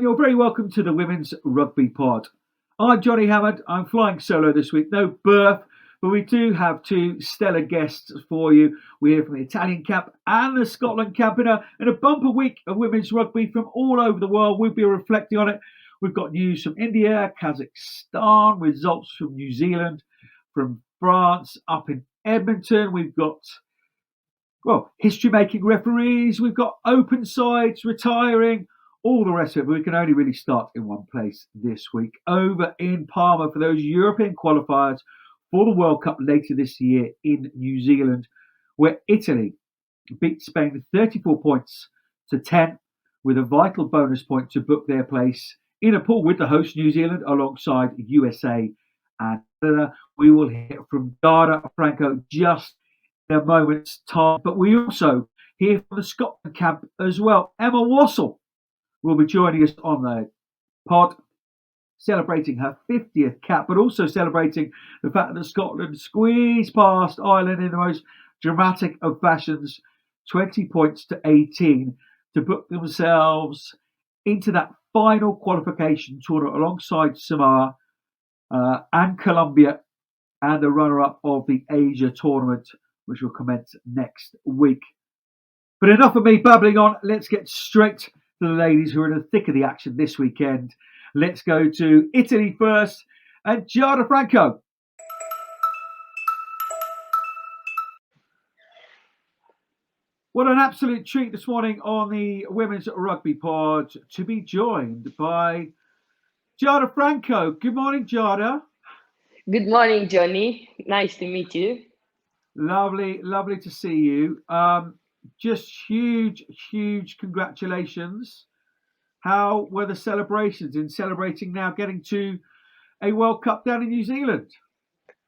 you're very welcome to the Women's Rugby Pod. I'm Johnny Hammond. I'm flying solo this week. No berth, but we do have two stellar guests for you. We hear from the Italian camp and the Scotland camp in a bumper week of women's rugby from all over the world. We'll be reflecting on it. We've got news from India, Kazakhstan, results from New Zealand, from France, up in Edmonton. We've got history-making referees. We've got open sides retiring, all the rest of it. But we can only really start in one place this week, over in Palma for those European qualifiers for the World Cup later this year in New Zealand, where Italy beat Spain 34 points to 10 with a vital bonus point to book their place in a pool with the host New Zealand alongside USA and Canada. We will hear from Giada Franco just in a moment's time, but we also hear from the Scotland camp as well. Emma Wassell will be joining us on the pod, celebrating her 50th cap, but also celebrating the fact that Scotland squeezed past Ireland in the most dramatic of fashions, 20 points to 18, to book themselves into that final qualification tournament alongside Samoa and Colombia and the runner-up of the Asia tournament, which will commence next week. But enough of me babbling on. Let's get straight to the ladies who are in the thick of the action this weekend. Let's go to Italy first and Giada Franco. What an absolute treat this morning on the Women's Rugby Pod to be joined by Giada Franco. Good morning, Giada. Good morning, Johnny. Nice to meet you. Lovely to see you. Just huge congratulations. How were the celebrations in celebrating now getting to a World Cup down in New Zealand?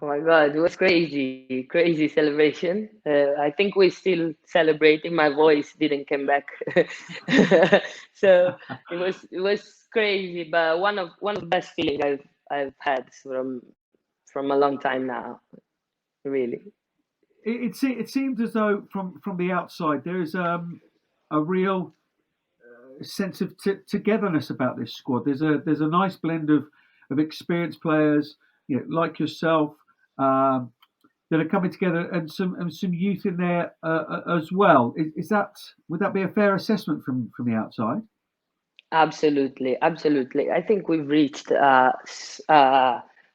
Oh my God, it was crazy celebration. I think we're still celebrating. My voice didn't come back, so it was crazy. But one of the best feelings I've had from a long time now, really. It seemed as though from the outside there is a real sense of togetherness about this squad. There's a nice blend of experienced players, like yourself, that are coming together, and some youth in there as well. Would that be a fair assessment from the outside? Absolutely. I think we've reached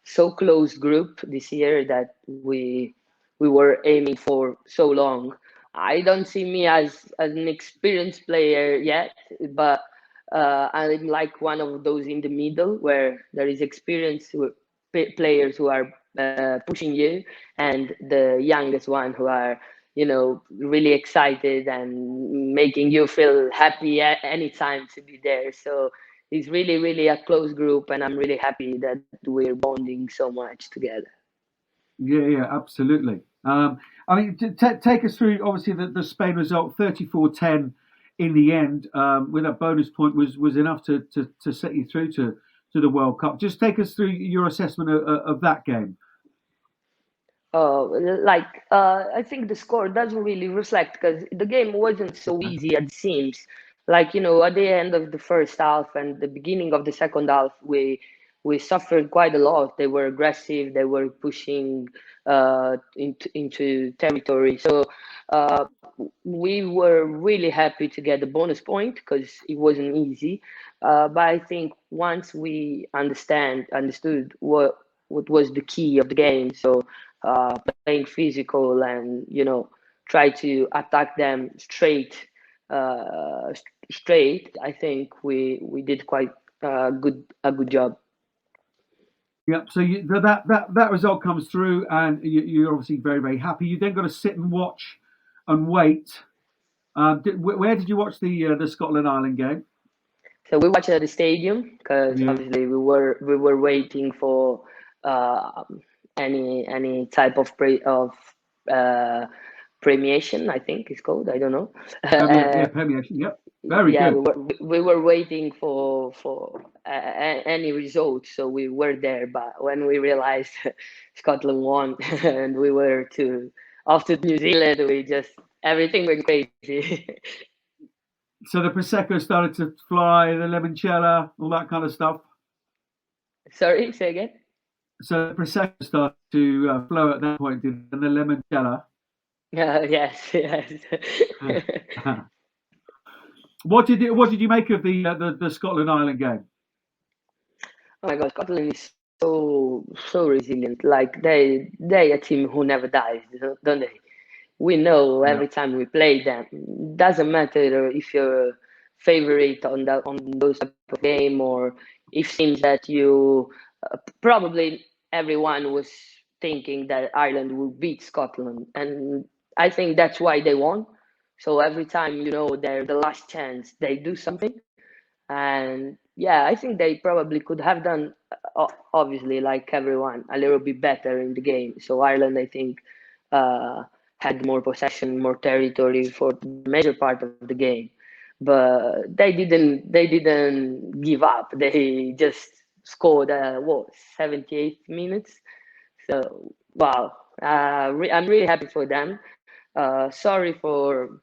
so close group this year that we were aiming for so long. I don't see me as an experienced player yet, but I'm like one of those in the middle where there is experienced players who are pushing you, and the youngest one who are really excited and making you feel happy anytime to be there. So it's really a close group, and I'm really happy that we're bonding so much together. Yeah, absolutely. I mean, take us through, obviously, the Spain result, 34-10 in the end, with that bonus point was enough to set you through to the World Cup. Just take us through your assessment of that game. I think the score doesn't really reflect, because the game wasn't so easy as it seems. At the end of the first half and the beginning of the second half, we suffered quite a lot. They were aggressive. They were pushing into territory. So we were really happy to get the bonus point, because it wasn't easy. But I think once we understood what was the key of the game, so playing physical and try to attack them straight. I think we did quite a good job. Yep. So that result comes through, and you're obviously very happy. You then got to sit and watch and wait. Where did you watch the Scotland Ireland game? So we watched at the stadium, because obviously we were waiting for any type of premiation, I think it's called. I don't know. Premiation. Yep. Very good. We were waiting for any result, so we were there. But when we realized Scotland won and we were after New Zealand, everything went crazy. So the prosecco started to fly, the limoncello, all that kind of stuff. Sorry, say again. So the prosecco started to flow at that point, and the limoncello. Yes, yes. What did you make of the Scotland Ireland game? Oh my God, Scotland is so resilient. Like they a team who never dies, don't they? We know Yeah. every time we play them. Doesn't matter if you're a favorite on those type of game, or if seems that you probably everyone was thinking that Ireland would beat Scotland, and I think that's why they won. So every time they're the last chance, they do something. And yeah, I think they probably could have done, obviously, like everyone, a little bit better in the game. So Ireland, I think, uh, had more possession, more territory for the major part of the game, but they didn't give up. They just scored what 78 minutes. So wow, I'm really happy for them. Sorry for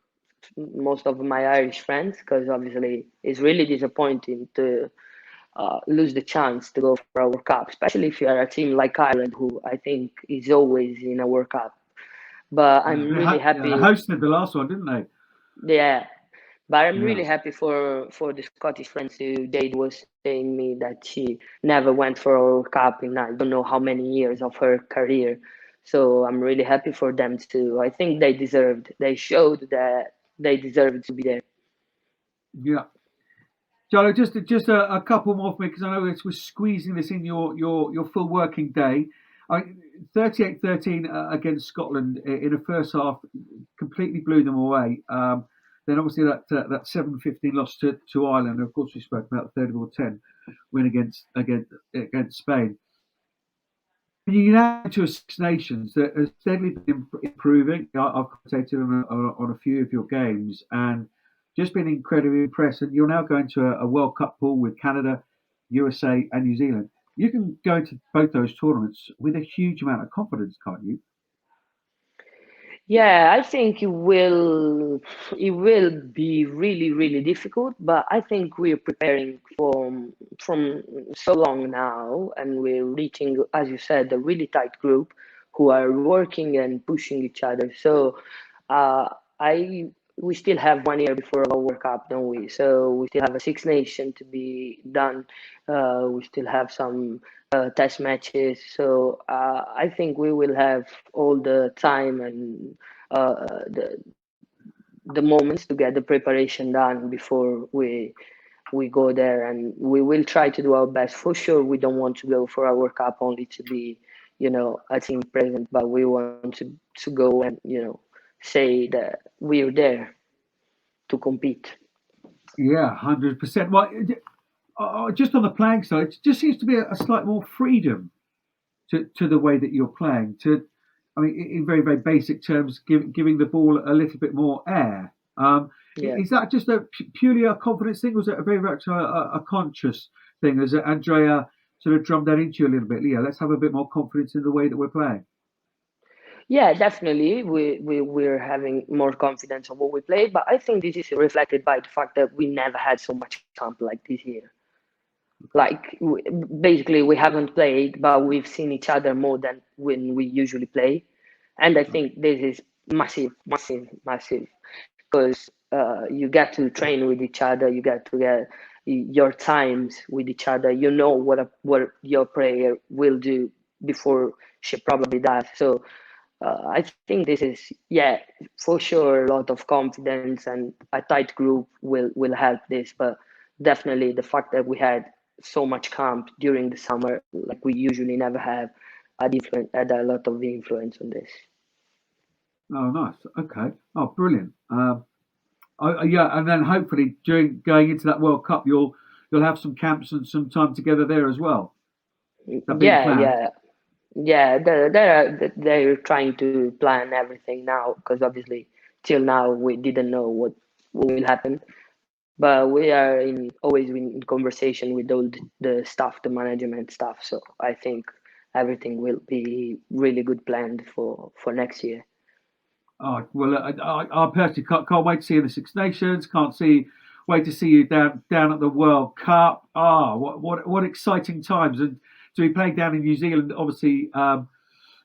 most of my Irish friends, because obviously it's really disappointing to lose the chance to go for a World Cup, especially if you are a team like Ireland, who I think is always in a World Cup. But Yeah, I'm really yeah, they happy. hosted the last one, didn't they? Yeah, but I'm Yeah. really happy for the Scottish friends who Jade was saying me that she never went for a World Cup in I don't know how many years of her career. So I'm really happy for them too. I think they deserved. They showed that they deserved to be there. Yeah. Charlie, just a couple more for me because I know we're squeezing this in your full working day. 38-13 against Scotland in the first half completely blew them away. Then obviously that 7-15 loss to Ireland. Of course, we spoke about the 34-10 win against Spain. You now to a Six Nations that has steadily been improving. I've commentated on a few of your games and just been incredibly impressed. And you're now going to a World Cup pool with Canada, USA, and New Zealand. You can go into both those tournaments with a huge amount of confidence, can't you? Yeah, I think it will be really, really difficult, but I think we're preparing from so long now, and we're reaching, as you said, a really tight group who are working and pushing each other. So uh, I we still have 1 year before our World Cup, don't we? So we still have a Six Nation to be done. We still have some test matches. So I think we will have all the time and the moments to get the preparation done before we go there, and we will try to do our best. For sure, we don't want to go for our World Cup only to be, a team present, but we want to go and say that we're there to compete. Yeah, 100%. Well, just on the playing side, it just seems to be a slight more freedom to the way that you're playing. I mean, in very very basic terms, giving the ball a little bit more air. Yeah. Is that just purely a confidence thing, or is it a very much a conscious thing? As Andrea sort of drummed that into you a little bit? Yeah, let's have a bit more confidence in the way that we're playing. Yeah, definitely. We're having more confidence on what we play, but I think this is reflected by the fact that we never had so much camp like this year. Like basically, we haven't played, but we've seen each other more than when we usually play, and I think this is massive, massive, massive, because you get to train with each other, you get to get your times with each other. You know what your player will do before she probably does. So I think this is, yeah, for sure, a lot of confidence, and a tight group will help this. But definitely the fact that we had so much camp during the summer, like we usually never have, had a lot of influence on this. Oh, nice. Okay. Oh, brilliant. Yeah, and then hopefully during going into that World Cup, you'll have some camps and some time together there as well. Is that being Yeah, planned? yeah. Yeah, they're trying to plan everything now, because obviously till now we didn't know what will happen. But we are always in conversation with all the staff, the management staff. So I think everything will be really good planned for next year. Oh, well, I personally can't wait to see the Six Nations. Can't see wait to see you down at the World Cup. What exciting times, and to be playing down in New Zealand, obviously.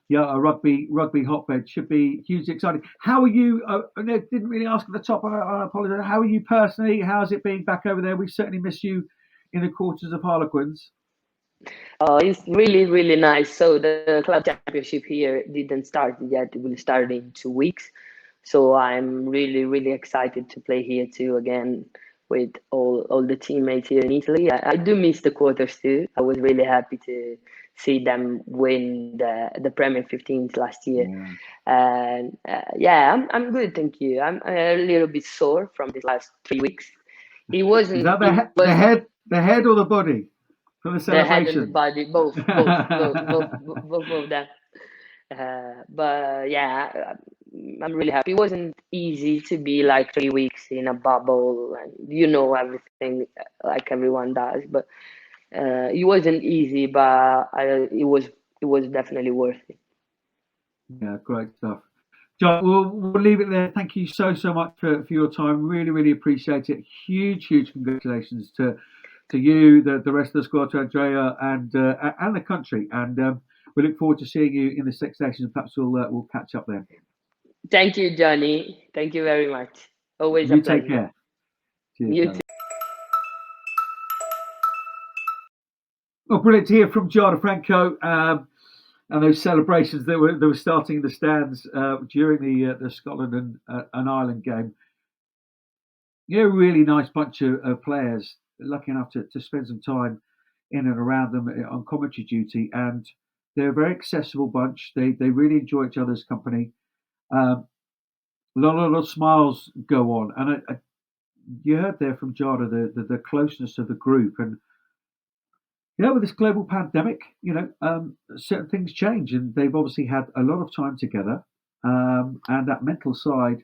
A rugby hotbed should be hugely exciting. How are you? I didn't really ask at the top. I apologise. How are you personally? How's it being back over there? We certainly miss you in the quarters of Harlequins. It's really, really nice. So the club championship here didn't start yet. It will start in 2 weeks. So I'm really, really excited to play here too again with all the teammates here in Italy. I do miss the quarters too. I was really happy to see them win the Premier 15s last year. And I'm good, thank you. I'm a little bit sore from these last 3 weeks. It wasn't. Is that the head or the body from the celebration? The head and the body, both of them. But yeah, I'm really happy. It wasn't easy to be like 3 weeks in a bubble and everything like everyone does. But it wasn't easy, but it was definitely worth it. Yeah, great stuff. John, we'll leave it there. Thank you so much for your time. Really, really appreciate it. Huge congratulations to you, the rest of the squad, to Andrea and the country. And we look forward to seeing you in the Six Nations. Perhaps we'll catch up then. Thank you, Johnny. Thank you very much. Always a pleasure. You take care. Cheers, you too. Well, brilliant to hear from Giada Franco. And those celebrations that were starting in the stands during the Scotland and Ireland game. Really nice bunch of players. Lucky enough to spend some time in and around them on commentary duty, and they're a very accessible bunch. They really enjoy each other's company. A lot of smiles go on, and you heard there from Giada the closeness of the group. And with this global pandemic, certain things change, and they've obviously had a lot of time together, and that mental side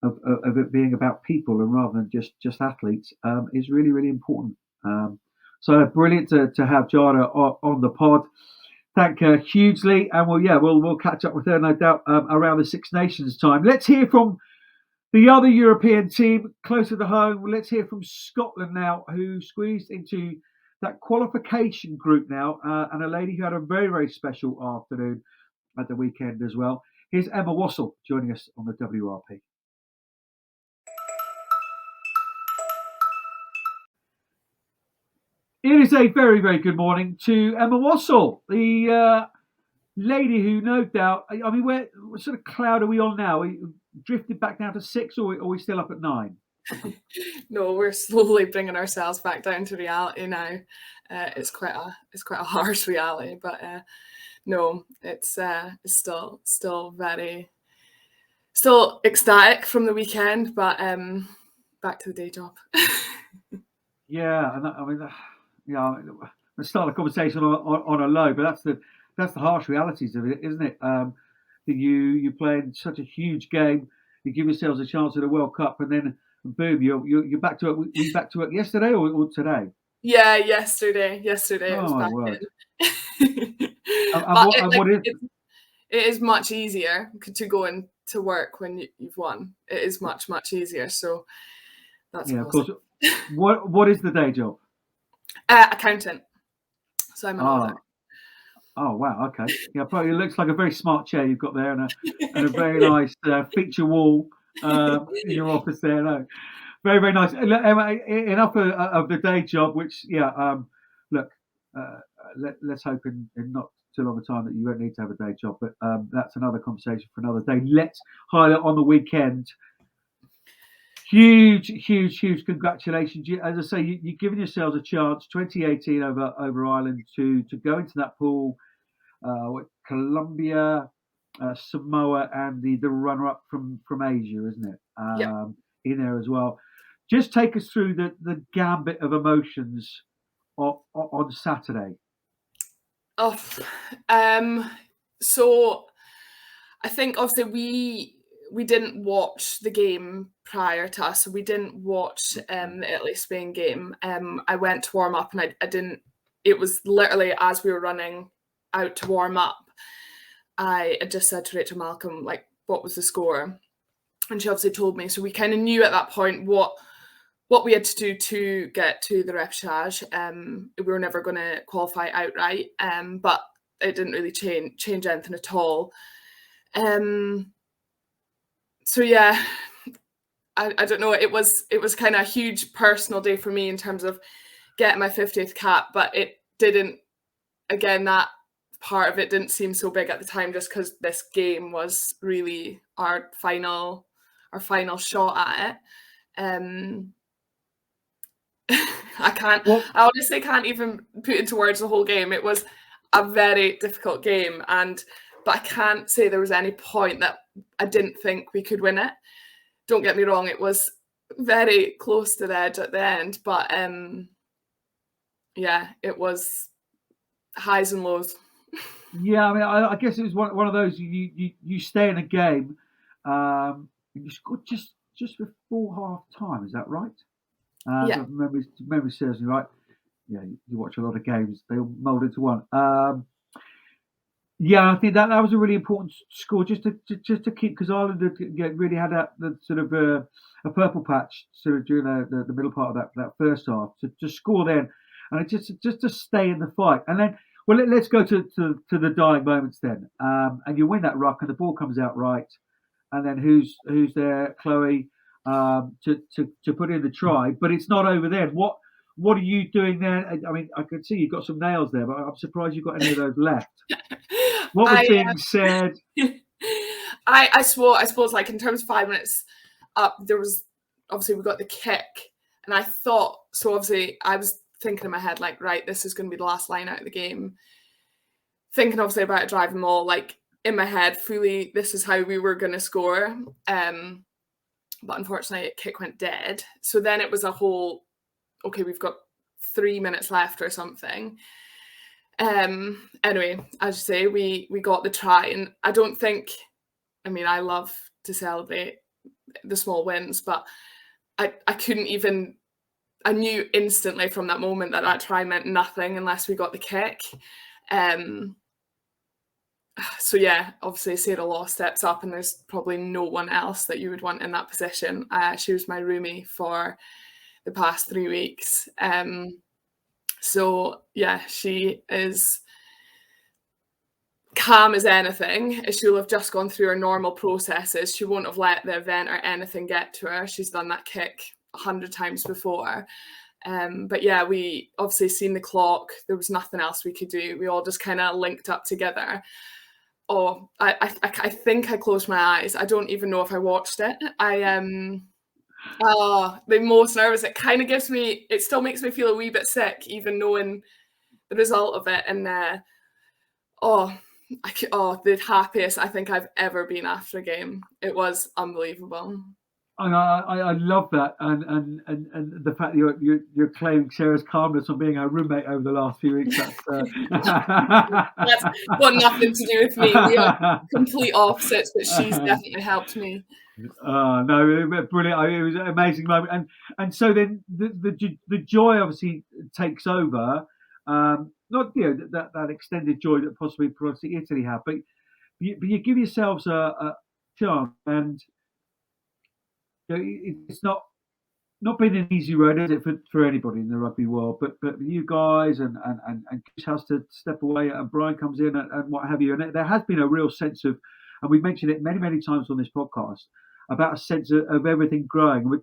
of it being about people and rather than just athletes is really, really important. So brilliant to have Giada on the pod. Thank her hugely, and we'll catch up with her no doubt around the Six Nations time. Let's hear from the other European team closer to home. Let's hear from Scotland now, who squeezed into that qualification group now, and a lady who had a very, very special afternoon at the weekend as well. Here's Emma Wassell joining us on the WRP. It is a very, very good morning to Emma Wassell, the lady who no doubt, what sort of cloud are we on now? Are we drifted back down to 6 or are we still up at 9? No, we're slowly bringing ourselves back down to reality now. It's quite a harsh reality, but no, it's still very ecstatic from the weekend, but back to the day job. Yeah, and let's start the conversation on a low, but that's the harsh realities of it, isn't it? That you played such a huge game, you give yourselves a chance at a World Cup, and then boom, you're back to it. Were you back to it yesterday or today? Yeah, yesterday. Yesterday, I was back in. It is much easier to go into work when you've won. It is much easier. So that's of course. What is the day job? Accountant. So I'm an auditor. Oh wow, okay. Yeah, probably it looks like a very smart chair you've got there, and a very nice feature wall in your office there. No, very, very nice. Emma, enough of the day job. Which let's hope in not too long a time that you won't need to have a day job. But that's another conversation for another day. Let's highlight on the weekend. Huge congratulations. As I say, you've given yourselves a chance, 2018 over Ireland, to go into that pool with Colombia, Samoa, and the runner-up from Asia, isn't it? In there as well. Just take us through the gambit of emotions on Saturday. So I think obviously we didn't watch the game prior to us, so we didn't watch the Italy-Spain game. I went to warm up and I didn't. It was literally as we were running out to warm up, I just said to Rachel Malcolm, what was the score? And she obviously told me. So we kind of knew at that point what what we had to do to get to the repechage. We were never going to qualify outright, but it didn't really change anything at all. So yeah, I don't know. It was kind of a huge personal day for me in terms of getting my 50th cap, but it didn't. Again, that part of it didn't seem so big at the time, just because this game was really our final shot at it. I honestly can't even put into words the whole game. It was a very difficult game, but I can't say there was any point that I didn't think we could win it. Don't get me wrong, it was very close to the edge at the end, but yeah, it was highs and lows. Yeah, I mean, I guess it was one of those, you stay in a game, and you scored just before half time. Is that right? Yeah. If memory serves me right. Yeah, you watch a lot of games; they all mould into one. Yeah, I think that was a really important score, just to keep, because Ireland really had the sort of a purple patch sort of during the middle part of that first half to score then, and it just to stay in the fight. And then, well, let's go to the dying moments then. And you win that ruck, and the ball comes out right, and then who's there, Chloe, to put in the try, but it's not over then. What are you doing there? I mean, I could see you've got some nails there, but I'm surprised you've got any of those left. What was being said? I suppose, like, in terms of 5 minutes up, there was obviously we got the kick, and I thought, so obviously I was thinking in my head, like, right, this is going to be the last line out of the game. Thinking obviously about a driving maul, like, in my head, fully, this is how we were going to score. But unfortunately, kick went dead. So then it was a whole, okay, we've got 3 minutes left or something. Anyway, as you say, we got the try, and I don't think, I mean, I love to celebrate the small wins, but I couldn't even, I knew instantly from that moment that try meant nothing unless we got the kick. So yeah, obviously Sarah Law steps up, and there's probably no one else that you would want in that position. She was my roomie for the past 3 weeks. So yeah, she is calm as anything. She'll have just gone through her normal processes. She won't have let the event or anything get to her. She's done that kick 100 times before. But yeah, we obviously seen the clock. There was nothing else we could do. We all just kind of linked up together. Oh, I think I closed my eyes. I don't even know if I watched it. The most nervous. It kind of gives me, it still makes me feel a wee bit sick, even knowing the result of it. And the happiest I think I've ever been after a game. It was unbelievable. And I love that, and the fact that you're claiming Sarah's calmness on being her roommate over the last few weeks. That's got nothing to do with me. We are complete opposites, but she's definitely helped me. No, brilliant! It was an amazing moment, and so then the joy obviously takes over. Not that extended joy that possibly Italy had, but you give yourselves a chance, and it's not been an easy road, is it, for anybody in the rugby world? But you guys and Chris has to step away, and Brian comes in and what have you. And there has been a real sense of, and we've mentioned it many times on this podcast, about a sense of everything growing. I'm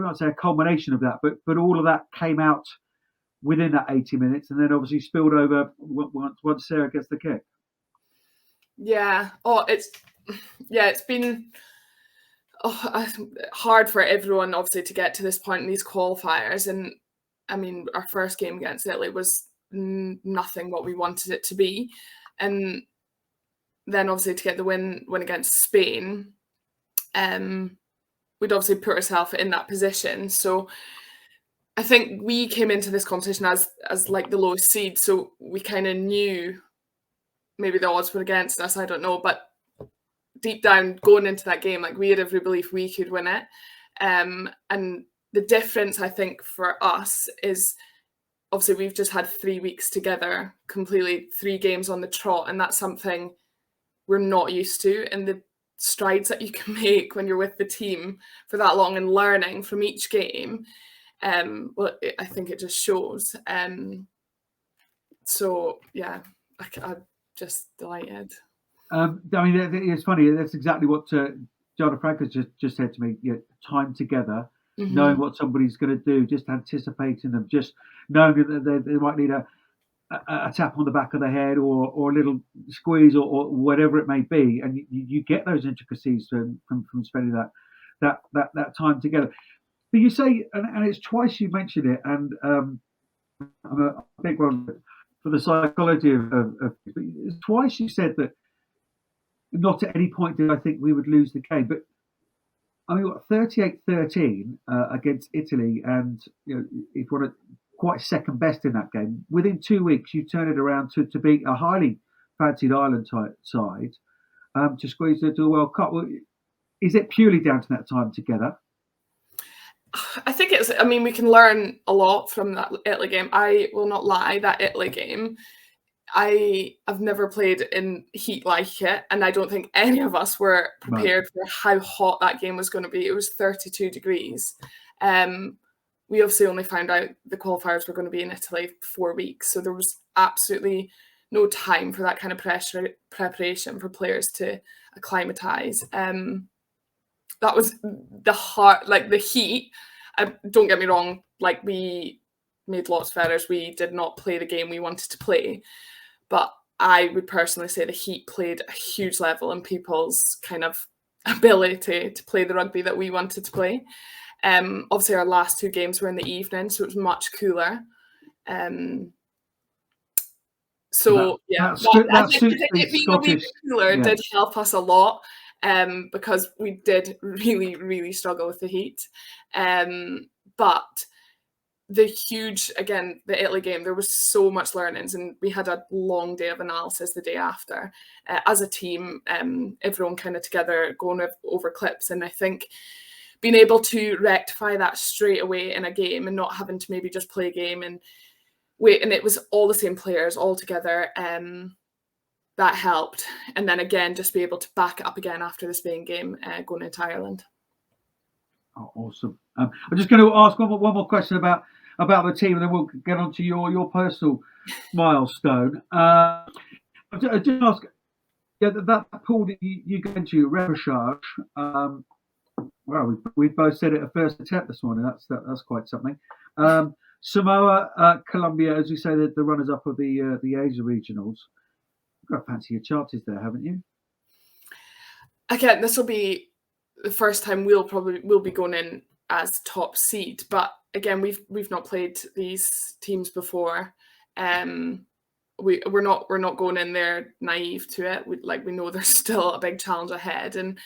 not saying a culmination of that, but all of that came out within that 80 minutes, and then obviously spilled over once Sarah gets the kick. Yeah. It's been hard for everyone, obviously, to get to this point in these qualifiers. And I mean, our first game against Italy was nothing what we wanted it to be, and then obviously to get the win against Spain, we'd obviously put ourselves in that position. So I think we came into this competition as like the lowest seed, so we kind of knew maybe the odds were against us, I don't know, but deep down going into that game, like, we had every belief we could win it. And the difference, I think, for us is obviously we've just had 3 weeks together, completely 3 games on the trot, and that's something we're not used to. And strides that you can make when you're with the team for that long and learning from each game, I think it just shows. So yeah, I'm just delighted. I mean, it's funny. That's exactly what Giada Franco just said to me. Time together, knowing what somebody's going to do, just anticipating them, just knowing that they might need a tap on the back of the head or a little squeeze or whatever it may be, and you get those intricacies from spending that time together. But you say, and it's twice you mentioned it, and I'm a big one for the psychology of twice you said that not at any point did I think we would lose the game, but I mean, 38-13 against Italy, and if you want to, quite second best in that game. Within 2 weeks, you turn it around to beat a highly fancied Ireland side to squeeze into a World Cup. Is it purely down to that time together? I think it's. I mean, we can learn a lot from that Italy game. I will not lie, that Italy game, I have never played in heat like it, and I don't think any of us were prepared for how hot that game was going to be. It was 32 degrees. We obviously only found out the qualifiers were going to be in Italy for 4 weeks, so there was absolutely no time for that kind of preparation for players to acclimatise. That was the heart, like the heat. Don't get me wrong, like we made lots of errors. We did not play the game we wanted to play. But I would personally say the heat played a huge level in people's kind of ability to play the rugby that we wanted to play. Obviously, our last 2 games were in the evening, so it was much cooler. So I think it being a wee bit cooler did help us a lot, because we did really, really struggle with the heat. But the Italy game, there was so much learnings, and we had a long day of analysis the day after as a team, everyone kind of together going over clips. And I think being able to rectify that straight away in a game and not having to maybe just play a game and wait, and it was all the same players all together, that helped. And then again, just be able to back it up again after the Spain game, going into Ireland. Oh, awesome. I'm just going to ask one more question about the team, and then we'll get on to your personal milestone. I just ask, that pool that you go into, repechage. Well, we both said it at first attempt this morning. That's quite something. Samoa, Colombia, as we say, the runners up of the Asia regionals. You've got to fancy your chances there, haven't you? Again, this will be the first time we'll be going in as top seed, but again, we've not played these teams before. We're not going in there naive to it. We know there's still a big challenge ahead, and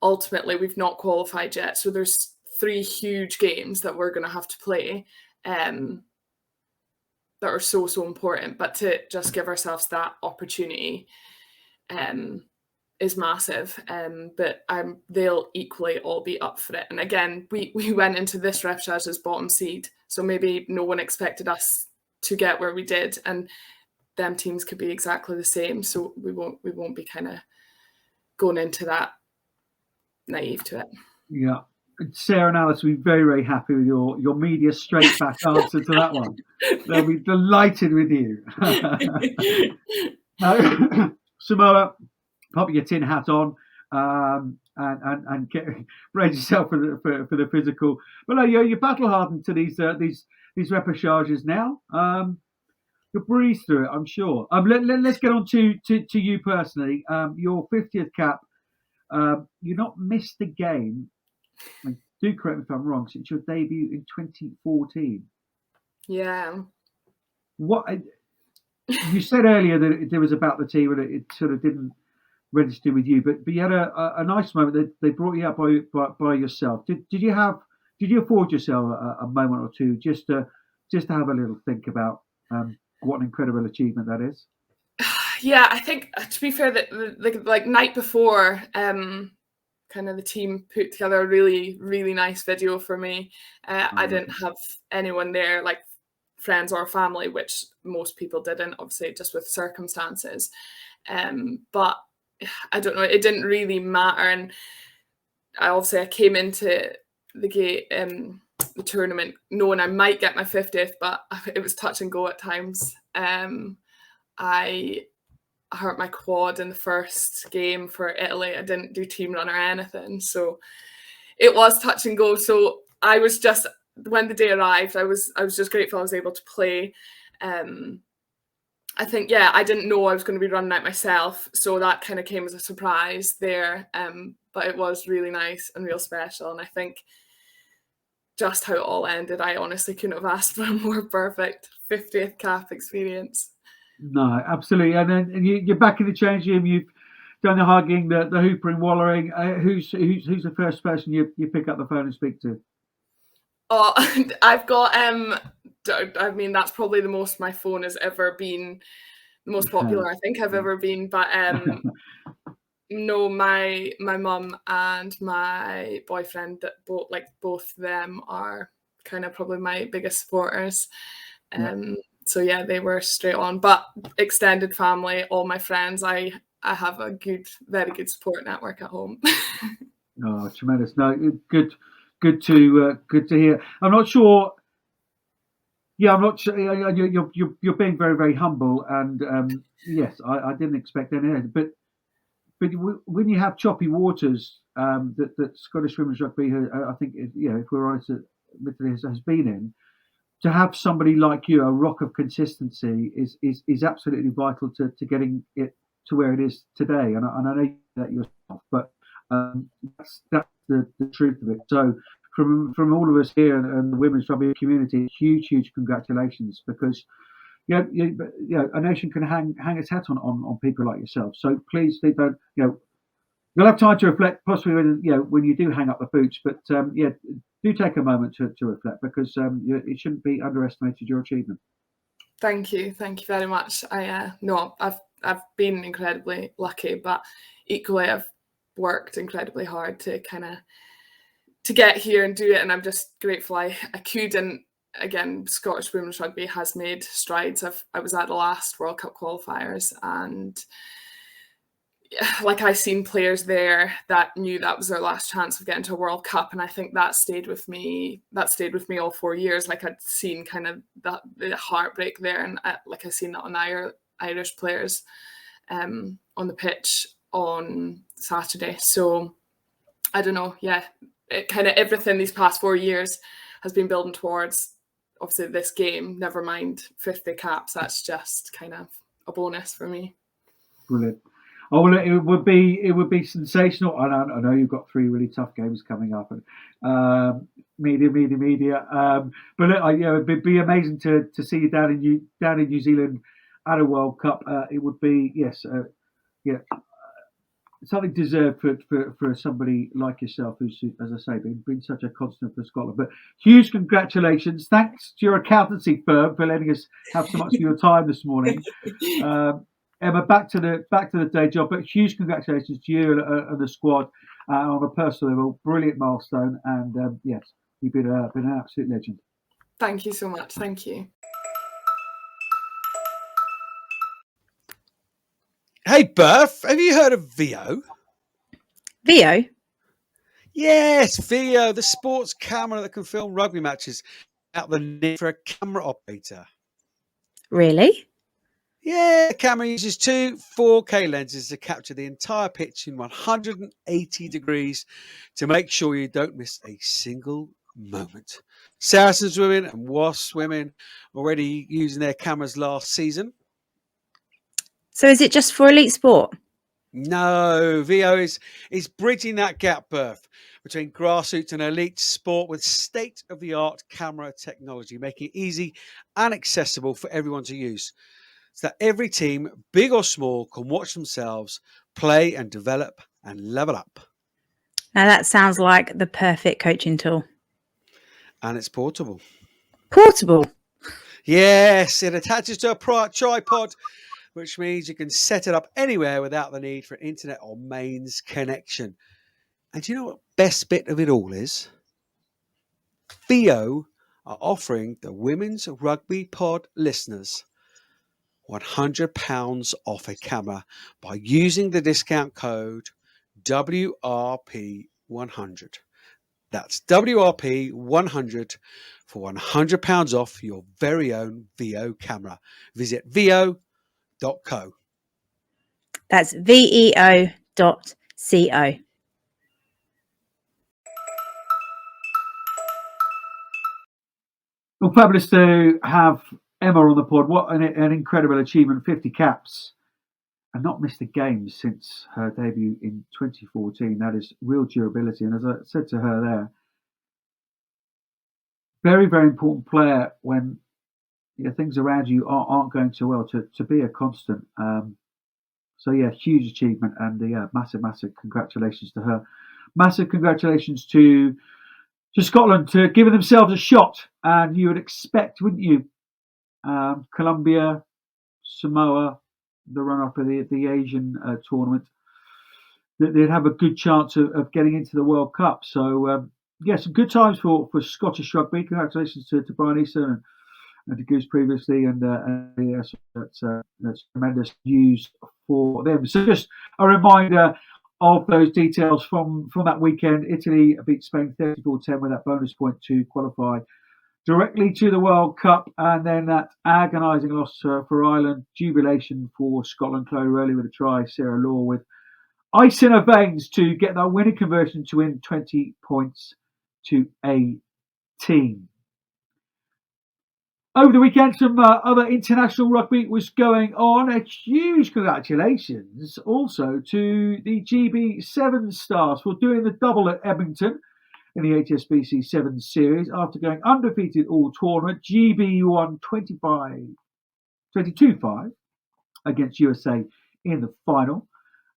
ultimately we've not qualified yet. So there's 3 huge games that we're going to have to play, that are so important. But to just give ourselves that opportunity is massive. But they'll equally all be up for it. And again, we went into this repechage as bottom seed, so maybe no one expected us to get where we did, and them teams could be exactly the same. So we won't be kind of going into that naive to it. Yeah. Sarah and Alice will be very, very happy with your media straight back answer to that one. They'll be delighted with you. Now, Samoa, pop your tin hat on, and brace yourself for the physical. But no, you're battle hardened to these repechages now. You'll breeze through it, I'm sure. Let's get on to you personally. Your 50th cap. You've not missed a game. Do correct me if I'm wrong. Since your debut in 2014. Yeah. What you said earlier that it was about the team and it sort of didn't register with you, but you had a nice moment that they brought you up by yourself. Did you afford yourself a moment or two just to have a little think about what an incredible achievement that is? Yeah, I think, to be fair, that the night before, kind of the team put together a really, really nice video for me. I didn't have anyone there, like friends or family, which most people didn't, obviously, just with circumstances. But I don't know, it didn't really matter. And I came into the tournament knowing I might get my 50th, but it was touch and go at times. I hurt my quad in the first game for Italy. I didn't do team run or anything, so it was touch and go. So I was just, when the day arrived, I was just grateful I was able to play. I think, I didn't know I was going to be running out myself, so that kind of came as a surprise there. But it was really nice and real special, and I think just how it all ended, I honestly couldn't have asked for a more perfect 50th cap experience. No, absolutely. And then you're back in the change room. You've done the hugging, the hoopering, wallering. Who's the first person you pick up the phone and speak to? Oh, I've got I mean, that's probably the most my phone has ever been, the most popular I think I've ever been. But no, my mum and my boyfriend, that both them are kind of probably my biggest supporters. So yeah, they were straight on. But extended family, all my friends, I have a very good support network at home. Oh, tremendous! No, good to hear. I'm not sure. Yeah, I'm not sure. You're being very, very humble, and yes, I didn't expect any, but when you have choppy waters that Scottish women's rugby, I think, if we're honest, has been in, to have somebody like you, a rock of consistency, is absolutely vital to getting it to where it is today. And I know that yourself, but that's the truth of it. So from all of us here and the women's rugby community, huge congratulations, because a nation can hang its hat on people like yourself. So please, they don't, you'll have time to reflect, possibly when you do hang up the boots. But do take a moment to reflect, because it shouldn't be underestimated, your achievement. Thank you very much. I've been incredibly lucky, but equally I've worked incredibly hard to get here and do it, and I'm just grateful I could. And again, Scottish women's rugby has made strides. I was at the last World Cup qualifiers, and I seen players there that knew that was their last chance of getting to a World Cup, and I think that stayed with me all 4 years. I'd seen kind of the heartbreak there, and I seen that on Irish players on the pitch on Saturday. So I don't know, it kind of everything these past 4 years has been building towards obviously this game, never mind 50 caps. That's just kind of a bonus for me. Brilliant. Oh, well, it would be sensational. I know you've got 3 really tough games coming up, and media. But it'd be amazing to see you down in New Zealand at a World Cup. It would be something deserved for somebody like yourself, who's, as I say, been such a constant for Scotland. But huge congratulations! Thanks to your accountancy firm for letting us have so much of your time this morning. Emma, back to the day job, but huge congratulations to you and the squad on a personal level. Brilliant milestone, and yes, you've been an absolute legend. Thank you so much. Thank you. Hey, Berth, have you heard of VO? VO? Yes, VO, the sports camera that can film rugby matches without the need for a camera operator. Really? Yeah, the camera uses 2 4K lenses to capture the entire pitch in 180 degrees to make sure you don't miss a single moment. Saracens women and Wasps women already using their cameras last season. So is it just for elite sport? No, VO is bridging that gap, Berth, between grassroots and elite sport with state-of-the-art camera technology, making it easy and accessible for everyone to use, so that every team, big or small, can watch themselves play and develop and level up. Now that sounds like the perfect coaching tool. And it's portable. Portable? Yes, it attaches to a tripod, which means you can set it up anywhere without the need for an internet or mains connection. And do you know what the best bit of it all is? VO are offering the Women's Rugby Pod listeners £100 off a camera by using the discount code WRP100. That's WRP100 for £100 off your very own VO camera. Visit VO.co. That's VEO.co. Well, fabulous to have Emma on the pod. What an incredible achievement. 50 caps and not missed a game since her debut in 2014. That is real durability. And as I said to her there, very, very important player when things around you aren't going so well to be a constant. So, yeah, huge achievement. And, massive, massive congratulations to her. Massive congratulations to Scotland to giving themselves a shot. And you would expect, wouldn't you, Colombia, Samoa, the run-up of the Asian tournament, that they'd have a good chance of getting into the World Cup. So, some good times for Scottish rugby. Congratulations to Brian Easton and to Goose previously. And yes, that's tremendous news for them. So just a reminder of those details from that weekend. Italy beat Spain 34-10 with that bonus point to qualify directly to the World Cup, and then that agonising loss for Ireland. Jubilation for Scotland. Chloe Rowley with a try, Sarah Law with ice in her veins to get that winning conversion to win 20 points to 18. Over the weekend, some other international rugby was going on. A huge congratulations also to the GB 7 stars for doing the double at Edmonton in the HSBC 7 series. After going undefeated all tournament, GB won 22-5 against USA in the final,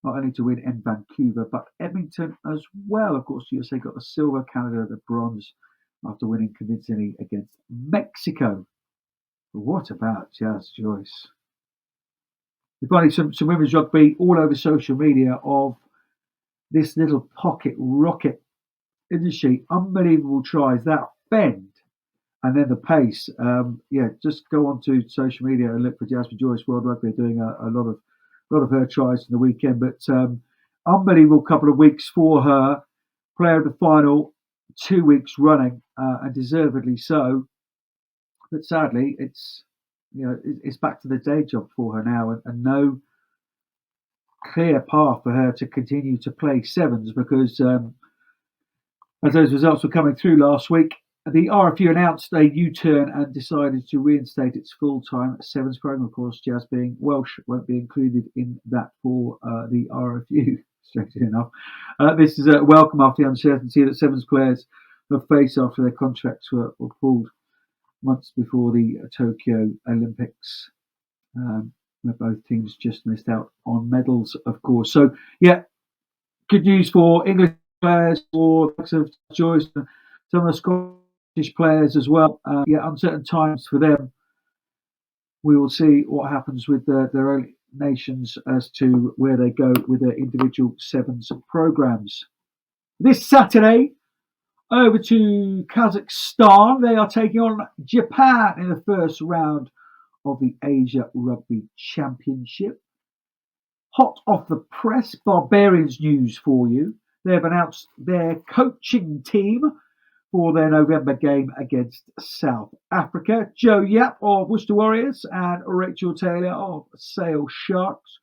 not only to win in Vancouver, but Edmonton as well. Of course, USA got the silver, Canada the bronze, after winning convincingly against Mexico. What about Jazz Joyce? You're finding some women's rugby all over social media of this little pocket rocket industry. Unbelievable tries, that bend, and then the pace. Just go onto social media and look for Jasmine Joyce World Rugby doing a lot of her tries in the weekend. But unbelievable couple of weeks for her. Player of the final 2 weeks running, and deservedly so. But sadly, it's back to the day job for her now, and no clear path for her to continue to play sevens, because as those results were coming through last week, the RFU announced a U-turn and decided to reinstate its full-time sevens program. Of course, Jazz being Welsh won't be included in that for the RFU, strangely enough. This is a welcome after the uncertainty that sevens players have faced after their contracts were pulled months before the Tokyo Olympics, where both teams just missed out on medals, of course. So, good news for English players, for Joyce, some of the Scottish players as well. Uncertain times for them. We will see what happens with their own nations as to where they go with their individual sevens programs. This Saturday, over to Kazakhstan. They are taking on Japan in the first round of the Asia Rugby Championship. Hot off the press, Barbarians news for you. They have announced their coaching team for their November game against South Africa. Joe Yap of Worcester Warriors and Rachel Taylor of Sale Sharks.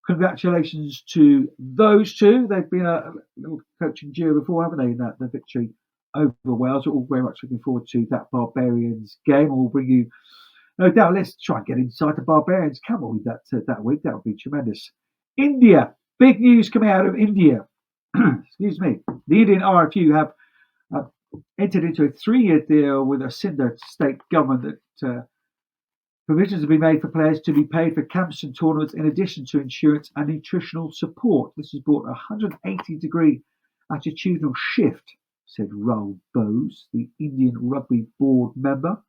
Congratulations to those two. They've been a little coaching duo before, haven't they, in the victory over Wales. We're all very much looking forward to that Barbarians game. We'll bring you, no doubt, let's try and get inside the Barbarians camp that week. That would be tremendous. India. Big news coming out of India. Excuse me. The Indian RFU have entered into a 3-year deal with a Sindh state government that provisions have been made for players to be paid for camps and tournaments in addition to insurance and nutritional support. This has brought a 180-degree attitudinal shift, said Raul Bose, the Indian Rugby Board member.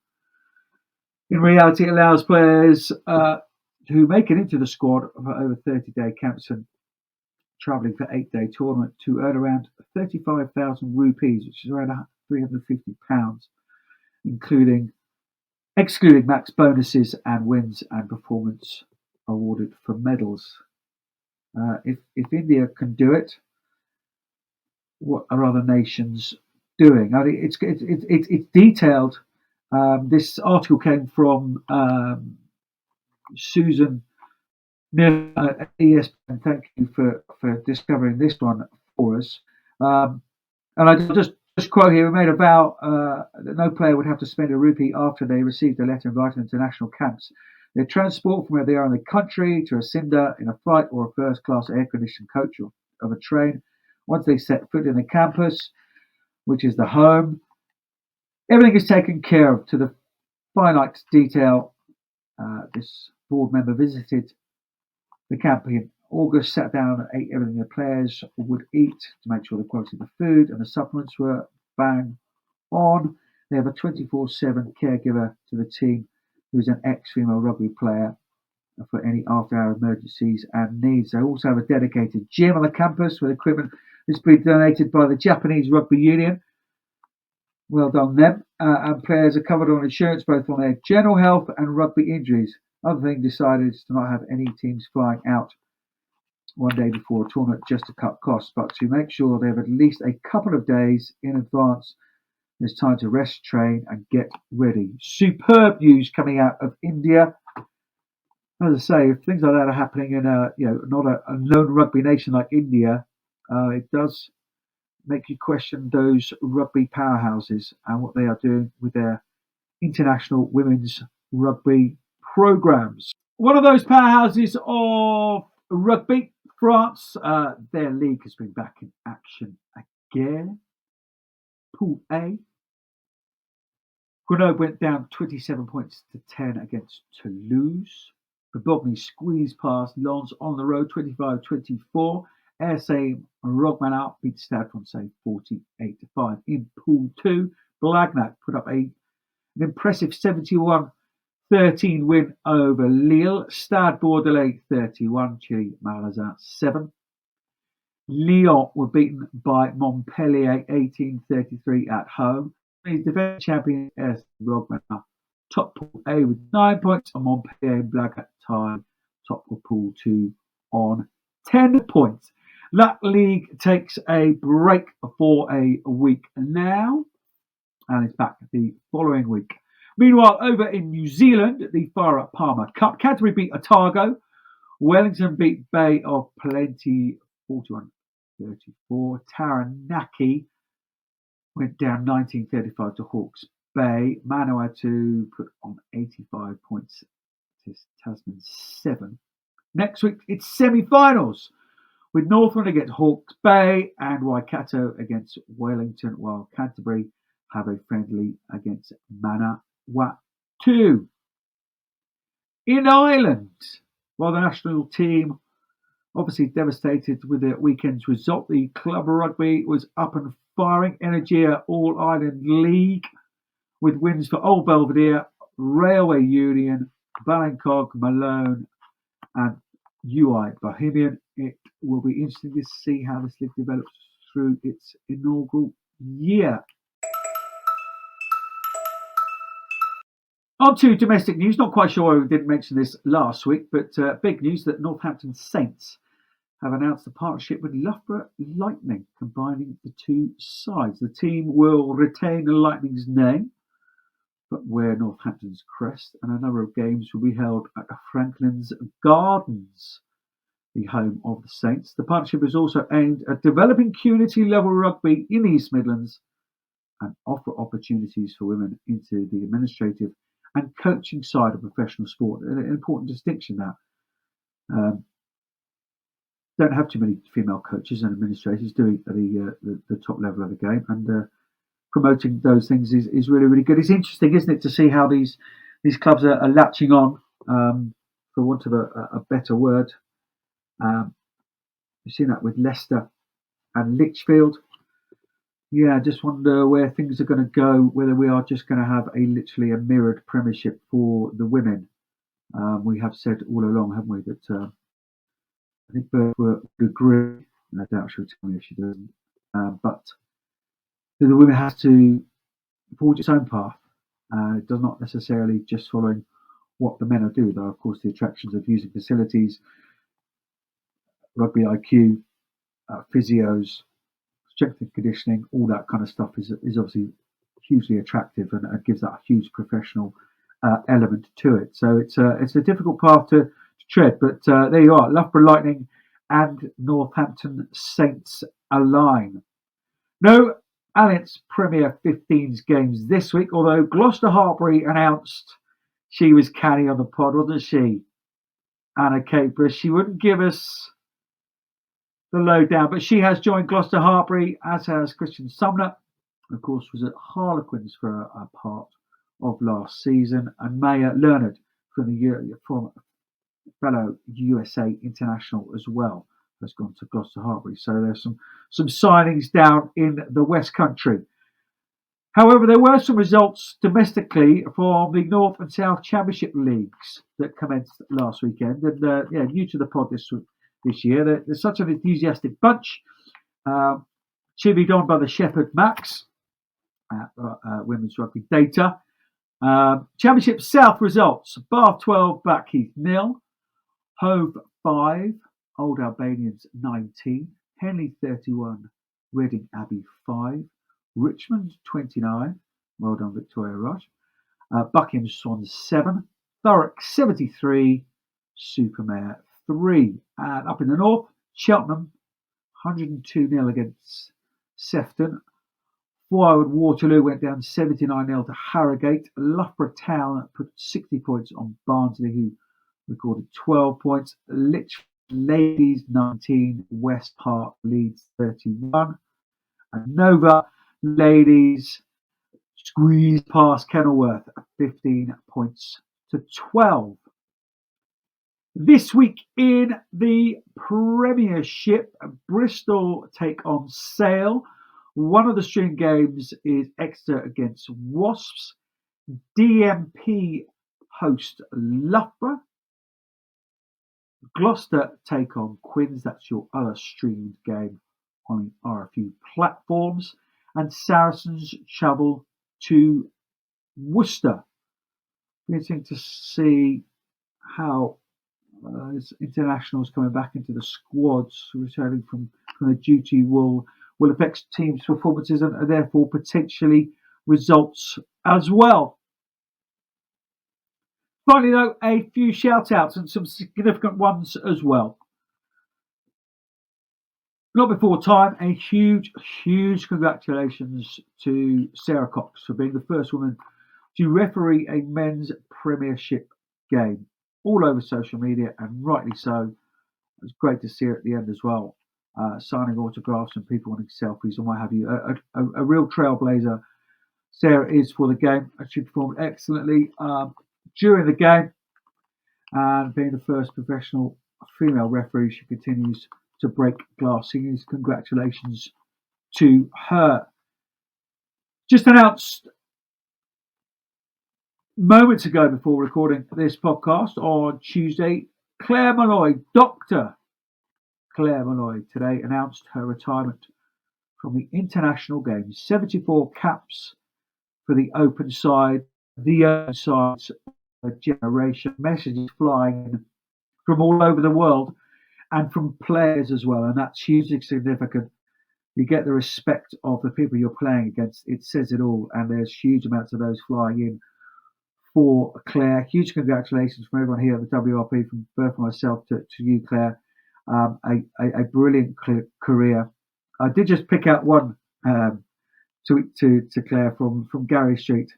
In reality, it allows players who make it into the squad for over 30-day camps and travelling for 8-day tournament to earn around 35,000 rupees, which is around £350, including excluding max bonuses and wins and performance awarded for medals. If India can do it, what are other nations doing? I think it's detailed. This article came from Susan Neal at ESPN. Thank you for discovering this one for us. And I just quote here: "We made a vow that no player would have to spend a rupee after they received a letter inviting them to national camps. Their transport from where they are in the country to a cinder in a flight or a first-class air-conditioned coach or of a train. Once they set foot in the campus, which is the home, everything is taken care of to the finite detail." This board member visited the camp in August, sat down and ate everything the players would eat to make sure the quality of the food and the supplements were bang on. They have a 24/7 caregiver to the team who's an ex-female rugby player for any after-hour emergencies and needs. They also have a dedicated gym on the campus with equipment that's been donated by the Japanese Rugby Union. Well done them. And players are covered on insurance both on their general health and rugby injuries. Other thing decided is to not have any teams flying out one day before a tournament just to cut costs, but to make sure they have at least a couple of days in advance. There's time to rest, train, and get ready. Superb news coming out of India. As I say, if things like that are happening in not a known rugby nation like India, it does make you question those rugby powerhouses and what they are doing with their international women's rugby programs. One of those powerhouses of rugby, France, their league has been back in action again. Pool A. Grenoble went down 27 points to 10 against Toulouse. Bobigny squeezed past Lens on the road 25-24. RC Rogmanat beat Stade Francais 48-5. In Pool 2, Blagnac put up an impressive 71-13 win over Lille. Stade Bordelais 31, Chili Malazan 7. Lyon were beaten by Montpellier 18-33 at home. The defending champion RC Rogmanat top Pool A with 9 points, and Montpellier and Blagnac tied top of Pool 2 on 10 points. That league takes a break for a week now, and it's back the following week. Meanwhile, over in New Zealand, the Farah Palmer Cup, Canterbury beat Otago. Wellington beat Bay of Plenty 41-34. Taranaki went down 19-35 to Hawke's Bay. Manawatu put on 85 points to Tasman 7. Next week, it's semi-finals, with Northland against Hawke's Bay and Waikato against Wellington, while Canterbury have a friendly against Manawatu. In Ireland, while the national team obviously devastated with the weekend's result, the club rugby was up and firing. Energia All-Ireland League with wins for Old Belvedere, Railway Union, Ballincog, Malone and UI Bohemian. It will be interesting to see how this league develops through its inaugural year. On to domestic news. Not quite sure why we didn't mention this last week, but big news that Northampton Saints have announced a partnership with Loughborough Lightning, combining the two sides. The team will retain the Lightning's name, but wear Northampton's crest, and a number of games will be held at Franklin's Gardens, the home of the Saints. The partnership is also aimed at developing community-level rugby in the East Midlands and offer opportunities for women into the administrative and coaching side of professional sport. An important distinction that don't have too many female coaches and administrators doing the top level of the game, and promoting those things is really, really good. It's interesting, isn't it, to see how these clubs are latching on, for want of a better word. You've seen that with Leicester and Lichfield. Yeah, I just wonder where things are going to go, whether we are just going to have literally a mirrored premiership for the women. We have said all along, haven't we, that I think Bert would agree, and I doubt she'll tell me if she doesn't, but the women have to forge its own path. It does not necessarily just following what the men are doing, though. Of course, the attractions of using facilities, rugby IQ, physios, strength and conditioning, all that kind of stuff is obviously hugely attractive and gives that a huge professional element to it. So it's a difficult path to tread, but there you are. Loughborough Lightning and Northampton Saints align. No Alliance Premier 15s games this week, although Gloucester Hartbury announced she was canny on the pod, wasn't she? Anna Capers. She wouldn't give us the lowdown, but she has joined Gloucester Hartbury, as has Christian Sumner. Of course, was at Harlequins for a part of last season, and Maya Leonard from fellow USA international as well has gone to Gloucester Hartbury. So there's some signings down in the West Country. However, there were some results domestically from the North and South Championship leagues that commenced last weekend. And new to the pod this year, there's such an enthusiastic bunch. Chivied on by the Shepherd Max at Women's Rugby Data. Championship South results: Bath 12, Blackheath 0, Hove 5, Old Albanians 19, Henley 31, Reading Abbey 5, Richmond 29, well done Victoria Rush, Buckingham Swans 7, Thurrock 73, Supermare 3. And up in the north, Cheltenham 102-0 against Sefton. Forward Waterloo went down 79-0 to Harrogate. Loughborough Town put 60 points on Barnsley, who recorded 12 points. Litchfield Ladies 19, West Park Leeds 31. And Nova Ladies squeezed past Kenilworth 15 points to 12. This week in the Premiership, Bristol take on Sale. One of the string games is Exeter against Wasps. DMP host Loughborough. Gloucester take on Quins. That's your other streamed game on RFU platforms. And Saracens travel to Worcester. Interesting to see how internationals coming back into the squads, returning from the duty, will affect teams' performances and therefore potentially results as well. Finally, though, a few shout-outs and some significant ones as well. Not before time, a huge congratulations to Sarah Cox for being the first woman to referee a men's Premiership game. All over social media, and rightly so. It was great to see her at the end as well, signing autographs and people wanting selfies and what have you. A real trailblazer Sarah is for the game, and she performed excellently during the game, and being the first professional female referee, she continues to break glass ceilings. Congratulations to her. Just announced moments ago before recording this podcast on Tuesday, Claire Malloy, Dr. Claire Malloy, today announced her retirement from the international games. 74 caps for the open side, the open side's generation. Messages flying in from all over the world and from players as well, and that's hugely significant. You get the respect of the people you're playing against. It says it all, and there's huge amounts of those flying in for Claire. Huge congratulations from everyone here at the WRP, from both myself to you, Claire. A brilliant career. I did just pick out one tweet to Claire from Gary Street,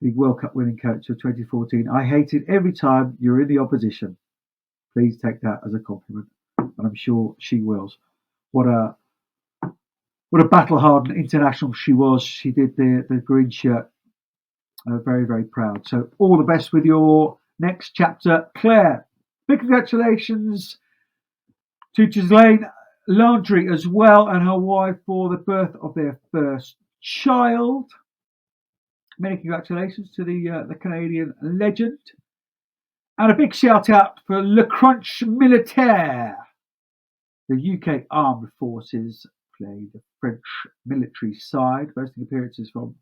the World Cup winning coach of 2014. I hate it every time you're in the opposition. Please take that as a compliment, and I'm sure she will. What a battle-hardened international she was. She did the green shirt. Very, very proud. So all the best with your next chapter, Claire. Big congratulations to Ghislaine Landry as well and her wife for the birth of their first child. Many congratulations to the Canadian legend. And a big shout out for Le Crunch Militaire. The UK Armed Forces play the French military side, boasting appearances from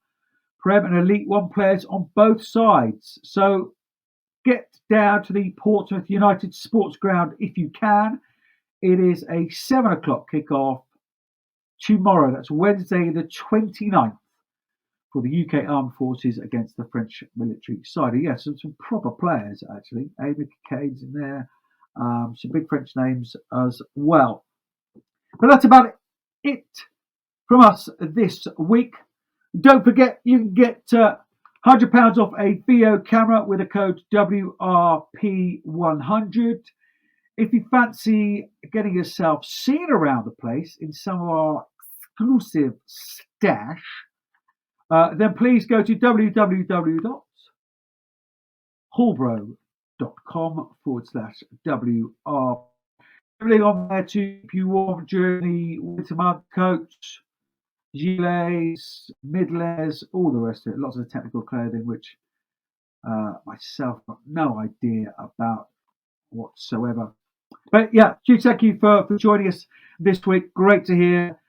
Prem and Elite 1 players on both sides. So get down to the Portsmouth United Sports Ground if you can. It is a 7 o'clock kickoff tomorrow. That's Wednesday the 29th for the UK Armed Forces against the French military side. Yes, some proper players actually. Amy Cade's in there. Some big French names as well. But that's about it from us this week. Don't forget, you can get £100 off a VO camera with a code WRP100. If you fancy getting yourself seen around the place in some of our exclusive stash, then please go to www.hallbro.com/WR. Everything on there to keep you warm during the winter month. Coats, gilets, midlays, all the rest of it. Lots of technical clothing, which myself got no idea about whatsoever. But yeah, huge thank you for joining us this week. Great to hear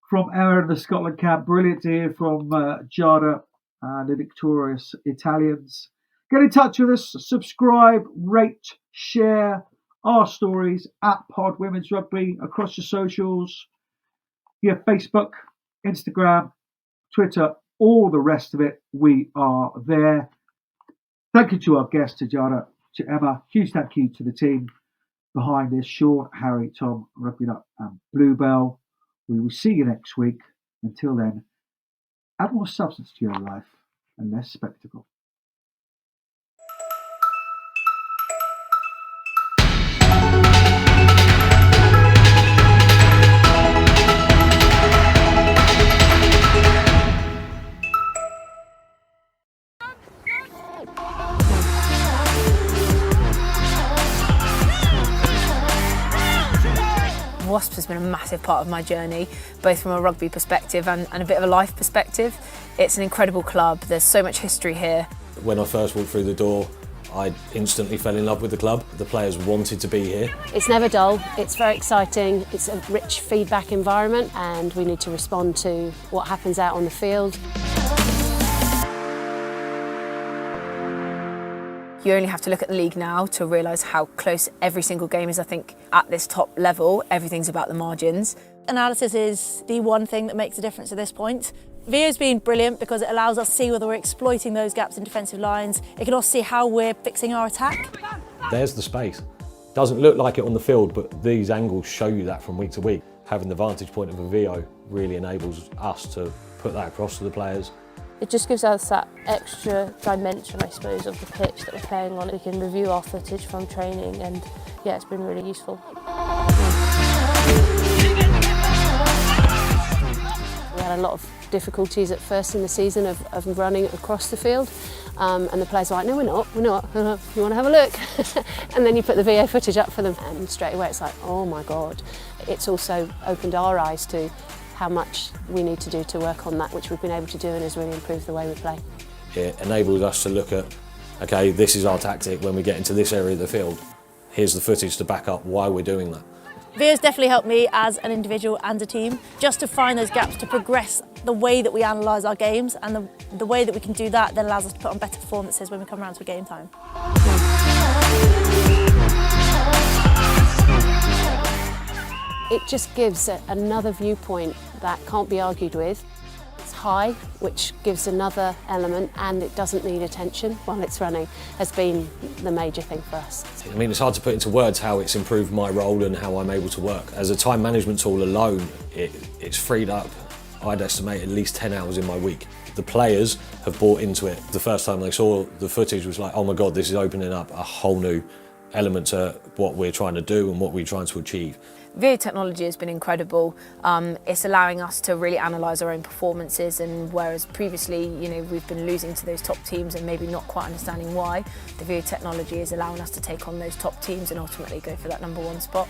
from Emma and the Scotland camp. Brilliant to hear from Giada and the victorious Italians. Get in touch with us. Subscribe, rate, share our stories at Pod Women's Rugby across your socials. Yeah, Facebook, Instagram, Twitter, all the rest of it. We are there. Thank you to our guests, to Giada, to Emma. Huge thank you to the team behind this, Sean, Harry, Tom, Rugby Nut and Bluebell. We will see you next week. Until then, add more substance to your life and less spectacle. Wasps has been a massive part of my journey, both from a rugby perspective and a bit of a life perspective. It's an incredible club, there's so much history here. When I first walked through the door, I instantly fell in love with the club. The players wanted to be here. It's never dull, it's very exciting, it's a rich feedback environment and we need to respond to what happens out on the field. You only have to look at the league now to realise how close every single game is. I think at this top level, everything's about the margins. Analysis is the one thing that makes a difference at this point. VO's been brilliant because it allows us to see whether we're exploiting those gaps in defensive lines. It can also see how we're fixing our attack. There's the space. Doesn't look like it on the field, but these angles show you that from week to week. Having the vantage point of a VO really enables us to put that across to the players. It just gives us that extra dimension, I suppose, of the pitch that we're playing on. We can review our footage from training and yeah, it's been really useful. We had a lot of difficulties at first in the season of running across the field and the players were like, no, we're not, you want to have a look? And then you put the VO footage up for them and straight away it's like, oh my God. It's also opened our eyes to how much we need to do to work on that, which we've been able to do and has really improved the way we play. It enables us to look at, okay, this is our tactic when we get into this area of the field. Here's the footage to back up why we're doing that. VO's definitely helped me as an individual and a team, just to find those gaps, to progress the way that we analyse our games, and the way that we can do that then allows us to put on better performances when we come around to a game time. It just gives another viewpoint that can't be argued with. It's high, which gives another element, and it doesn't need attention while it's running, has been the major thing for us. I mean, it's hard to put into words how it's improved my role and how I'm able to work. As a time management tool alone, it's freed up, I'd estimate, at least 10 hours in my week. The players have bought into it. The first time they saw the footage was like, oh my God, this is opening up a whole new element to what we're trying to do and what we're trying to achieve. VO technology has been incredible. It's allowing us to really analyse our own performances, and whereas previously, we've been losing to those top teams and maybe not quite understanding why, the VO technology is allowing us to take on those top teams and ultimately go for that #1 spot.